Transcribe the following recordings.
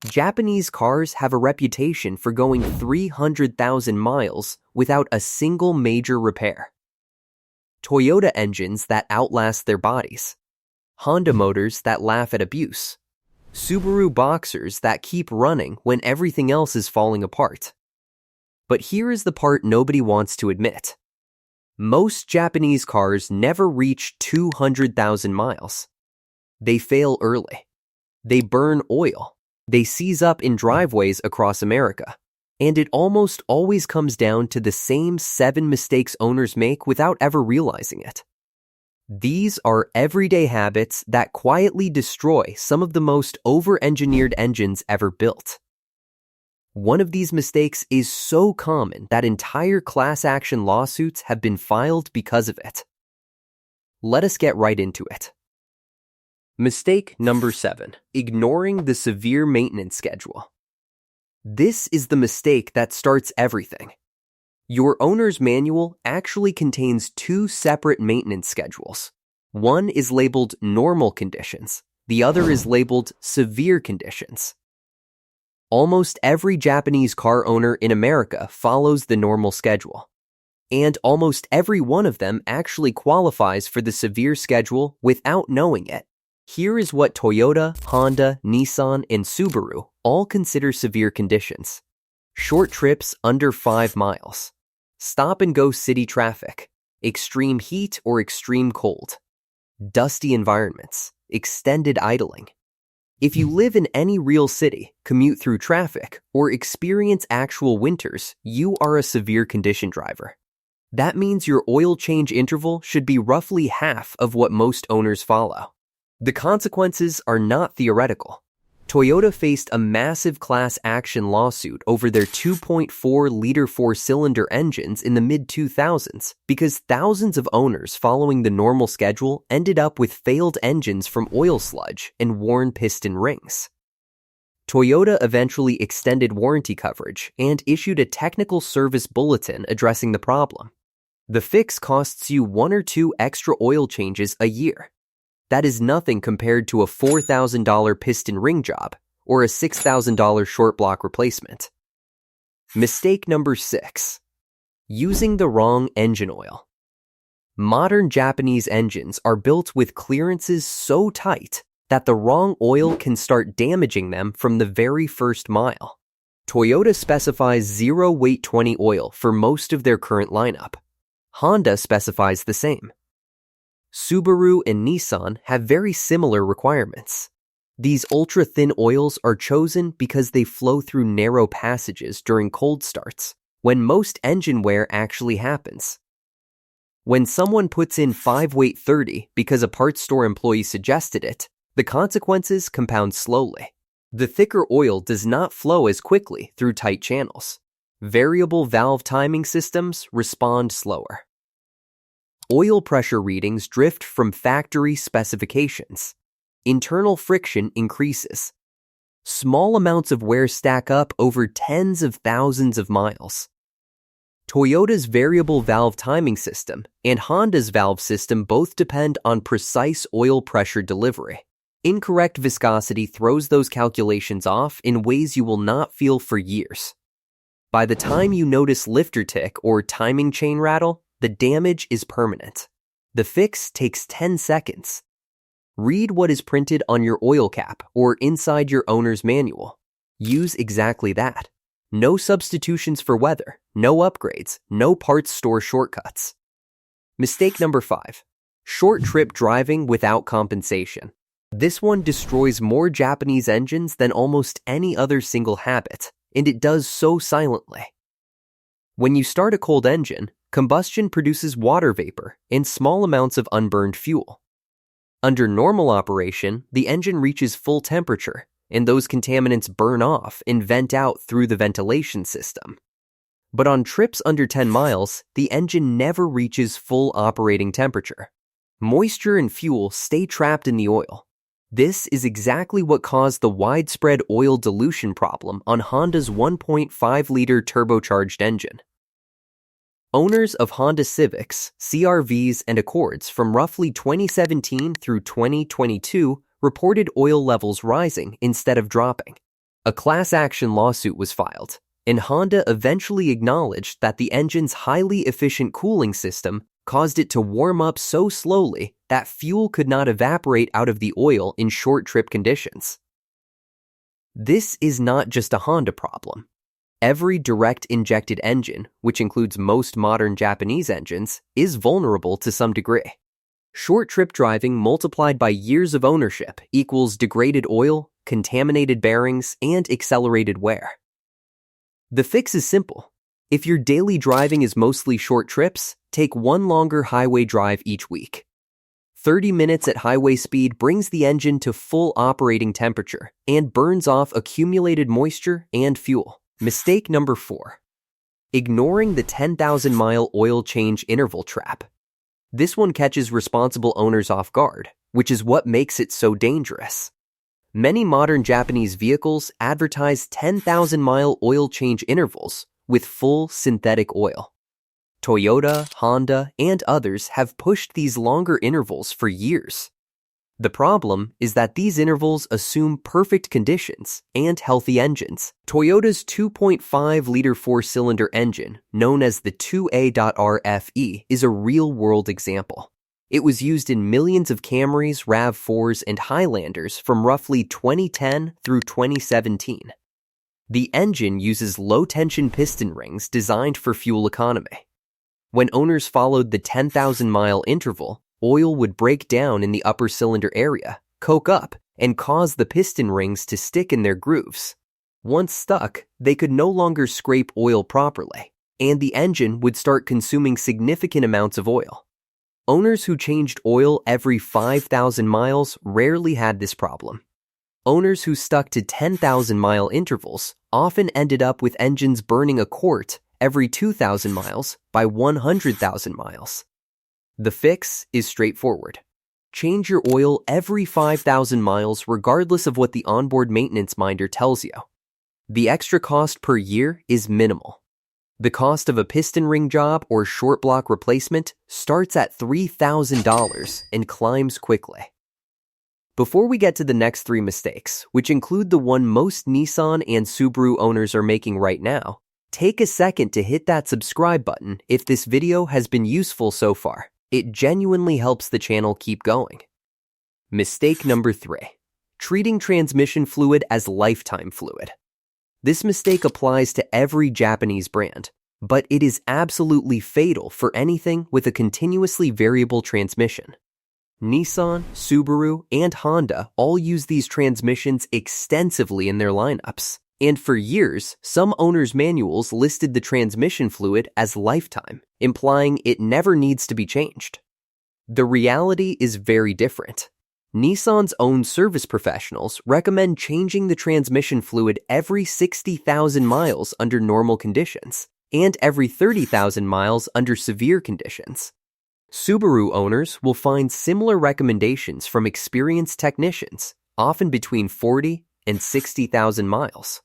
Japanese cars have a reputation for going 300,000 miles without a single major repair. Toyota engines that outlast their bodies. Honda motors that laugh at abuse. Subaru Boxers that keep running when everything else is falling apart. But here is the part nobody wants to admit. Most Japanese cars never reach 200,000 miles. They fail early. They burn oil. They seize up in driveways across America. And it almost always comes down to the same 7 mistakes owners make without ever realizing it. These are everyday habits that quietly destroy some of the most over-engineered engines ever built. One of these mistakes is so common that entire class action lawsuits have been filed because of it. Let us get right into it. Mistake number 7, ignoring the severe maintenance schedule. This is the mistake that starts everything. Your owner's manual actually contains 2 separate maintenance schedules. One is labeled normal conditions. The other is labeled severe conditions. Almost every Japanese car owner in America follows the normal schedule. And almost every one of them actually qualifies for the severe schedule without knowing it. Here is what Toyota, Honda, Nissan, and Subaru all consider severe conditions. Short trips under 5 miles. Stop-and-go city traffic. Extreme heat or extreme cold. Dusty environments. Extended idling. If you live in any real city, commute through traffic, or experience actual winters, you are a severe condition driver. That means your oil change interval should be roughly half of what most owners follow. The consequences are not theoretical. Toyota faced a massive class action lawsuit over their 2.4-liter 4-cylinder engines in the mid-2000s because thousands of owners following the normal schedule ended up with failed engines from oil sludge and worn piston rings. Toyota eventually extended warranty coverage and issued a technical service bulletin addressing the problem. The fix costs you 1 or 2 extra oil changes a year. That is nothing compared to a $4,000 piston ring job or a $6,000 short block replacement. Mistake number 6. Using the wrong engine oil. Modern Japanese engines are built with clearances so tight that the wrong oil can start damaging them from the very first mile. Toyota specifies 0-weight 20 oil for most of their current lineup. Honda specifies the same. Subaru and Nissan have very similar requirements. These ultra-thin oils are chosen because they flow through narrow passages during cold starts, when most engine wear actually happens. When someone puts in 5-weight 30 because a parts store employee suggested it, the consequences compound slowly. The thicker oil does not flow as quickly through tight channels. Variable valve timing systems respond slower. Oil pressure readings drift from factory specifications. Internal friction increases. Small amounts of wear stack up over tens of thousands of miles. Toyota's variable valve timing system and Honda's valve system both depend on precise oil pressure delivery. Incorrect viscosity throws those calculations off in ways you will not feel for years. By the time you notice lifter tick or timing chain rattle, the damage is permanent. The fix takes 10 seconds. Read what is printed on your oil cap or inside your owner's manual. Use exactly that. No substitutions for weather, no upgrades, no parts store shortcuts. Mistake number 5. Short trip driving without compensation. This one destroys more Japanese engines than almost any other single habit, and it does so silently. When you start a cold engine, combustion produces water vapor and small amounts of unburned fuel. Under normal operation, the engine reaches full temperature, and those contaminants burn off and vent out through the ventilation system. But on trips under 10 miles, the engine never reaches full operating temperature. Moisture and fuel stay trapped in the oil. This is exactly what caused the widespread oil dilution problem on Honda's 1.5-liter turbocharged engine. Owners of Honda Civics, CR-Vs, and Accords from roughly 2017 through 2022 reported oil levels rising instead of dropping. A class action lawsuit was filed, and Honda eventually acknowledged that the engine's highly efficient cooling system caused it to warm up so slowly that fuel could not evaporate out of the oil in short trip conditions. This is not just a Honda problem. Every direct injected engine, which includes most modern Japanese engines, is vulnerable to some degree. Short trip driving multiplied by years of ownership equals degraded oil, contaminated bearings, and accelerated wear. The fix is simple. If your daily driving is mostly short trips, take one longer highway drive each week. 30 minutes at highway speed brings the engine to full operating temperature and burns off accumulated moisture and fuel. Mistake number 4. Ignoring the 10,000-mile oil change interval trap. This one catches responsible owners off guard, which is what makes it so dangerous. Many modern Japanese vehicles advertise 10,000-mile oil change intervals with full synthetic oil. Toyota, Honda, and others have pushed these longer intervals for years. The problem is that these intervals assume perfect conditions and healthy engines. Toyota's 2.5-liter four-cylinder engine, known as the 2A.RFE, is a real-world example. It was used in millions of Camrys, RAV4s, and Highlanders from roughly 2010 through 2017. The engine uses low-tension piston rings designed for fuel economy. When owners followed the 10,000-mile interval, oil would break down in the upper cylinder area, coke up, and cause the piston rings to stick in their grooves. Once stuck, they could no longer scrape oil properly, and the engine would start consuming significant amounts of oil. Owners who changed oil every 5,000 miles rarely had this problem. Owners who stuck to 10,000-mile intervals often ended up with engines burning a quart every 2,000 miles by 100,000 miles. The fix is straightforward. Change your oil every 5,000 miles regardless of what the onboard maintenance minder tells you. The extra cost per year is minimal. The cost of a piston ring job or short block replacement starts at $3,000 and climbs quickly. Before we get to the next 3 mistakes, which include the one most Nissan and Subaru owners are making right now, take a second to hit that subscribe button if this video has been useful so far. It genuinely helps the channel keep going. Mistake number 3. Treating transmission fluid as lifetime fluid. This mistake applies to every Japanese brand, but it is absolutely fatal for anything with a continuously variable transmission. Nissan, Subaru, and Honda all use these transmissions extensively in their lineups. And for years, some owners' manuals listed the transmission fluid as lifetime, implying it never needs to be changed. The reality is very different. Nissan's own service professionals recommend changing the transmission fluid every 60,000 miles under normal conditions, and every 30,000 miles under severe conditions. Subaru owners will find similar recommendations from experienced technicians, often between 40 and 60,000 miles.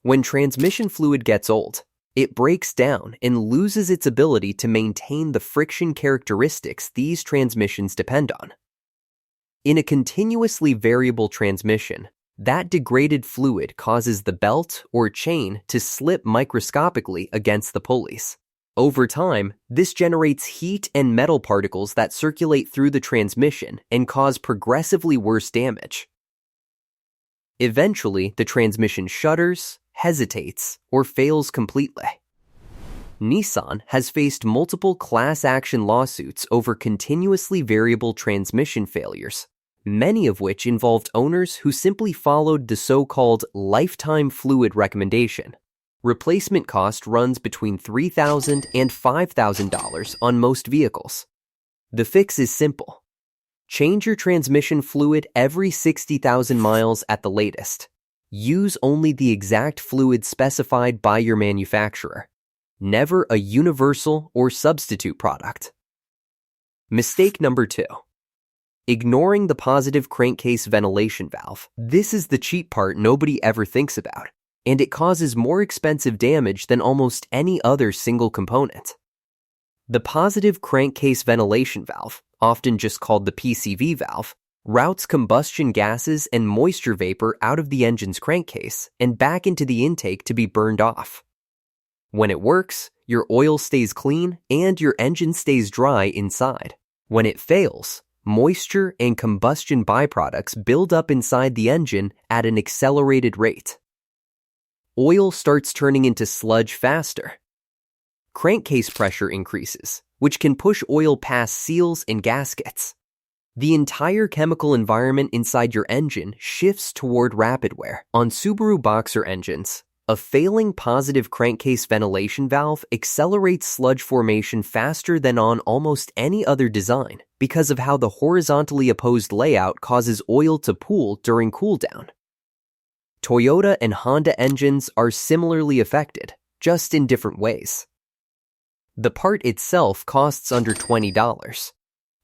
When transmission fluid gets old, it breaks down and loses its ability to maintain the friction characteristics these transmissions depend on. In a continuously variable transmission, that degraded fluid causes the belt or chain to slip microscopically against the pulleys. Over time, this generates heat and metal particles that circulate through the transmission and cause progressively worse damage. Eventually, the transmission shudders, hesitates, or fails completely. Nissan has faced multiple class action lawsuits over continuously variable transmission failures, many of which involved owners who simply followed the so-called lifetime fluid recommendation. Replacement cost runs between $3,000 and $5,000 on most vehicles. The fix is simple. Change your transmission fluid every 60,000 miles at the latest. Use only the exact fluid specified by your manufacturer. Never a universal or substitute product. Mistake number 2. Ignoring the positive crankcase ventilation valve. This is the cheap part nobody ever thinks about, and it causes more expensive damage than almost any other single component. The positive crankcase ventilation valve, often just called the PCV valve, routes combustion gases and moisture vapor out of the engine's crankcase and back into the intake to be burned off. When it works, your oil stays clean and your engine stays dry inside. When it fails, moisture and combustion byproducts build up inside the engine at an accelerated rate. Oil starts turning into sludge faster. Crankcase pressure increases, which can push oil past seals and gaskets. The entire chemical environment inside your engine shifts toward rapid wear. On Subaru Boxer engines, a failing positive crankcase ventilation valve accelerates sludge formation faster than on almost any other design because of how the horizontally opposed layout causes oil to pool during cooldown. Toyota and Honda engines are similarly affected, just in different ways. The part itself costs under $20.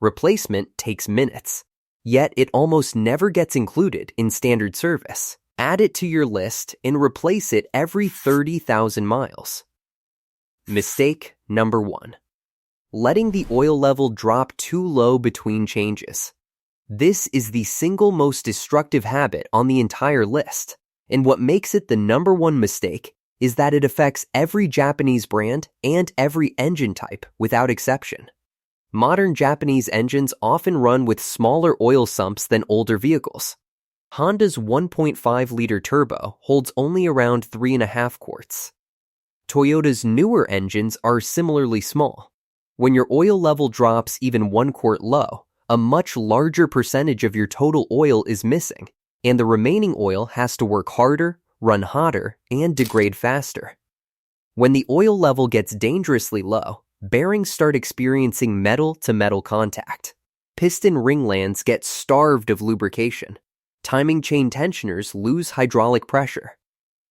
Replacement takes minutes, yet it almost never gets included in standard service. Add it to your list and replace it every 30,000 miles. Mistake number 1. Letting the oil level drop too low between changes. This is the single most destructive habit on the entire list, and what makes it the number 1 mistake is that it affects every Japanese brand and every engine type without exception. Modern Japanese engines often run with smaller oil sumps than older vehicles. Honda's 1.5-liter turbo holds only around 3.5 quarts. Toyota's newer engines are similarly small. When your oil level drops even 1 quart low, a much larger percentage of your total oil is missing, and the remaining oil has to work harder, run hotter, and degrade faster. When the oil level gets dangerously low, bearings start experiencing metal-to-metal contact. Piston ringlands get starved of lubrication. Timing chain tensioners lose hydraulic pressure.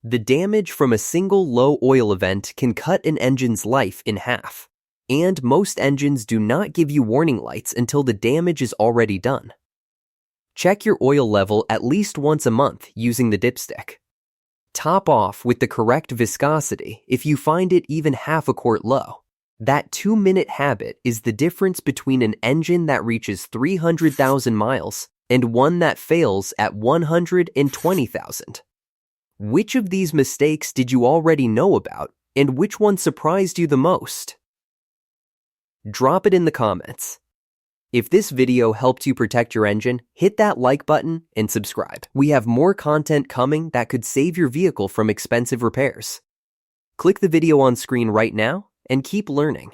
The damage from a single low oil event can cut an engine's life in half, and most engines do not give you warning lights until the damage is already done. Check your oil level at least once a month using the dipstick. Top off with the correct viscosity if you find it even half a quart low. That 2-minute habit is the difference between an engine that reaches 300,000 miles and one that fails at 120,000. Which of these mistakes did you already know about, and which one surprised you the most? Drop it in the comments. If this video helped you protect your engine, hit that like button and subscribe. We have more content coming that could save your vehicle from expensive repairs. Click the video on screen right now and keep learning.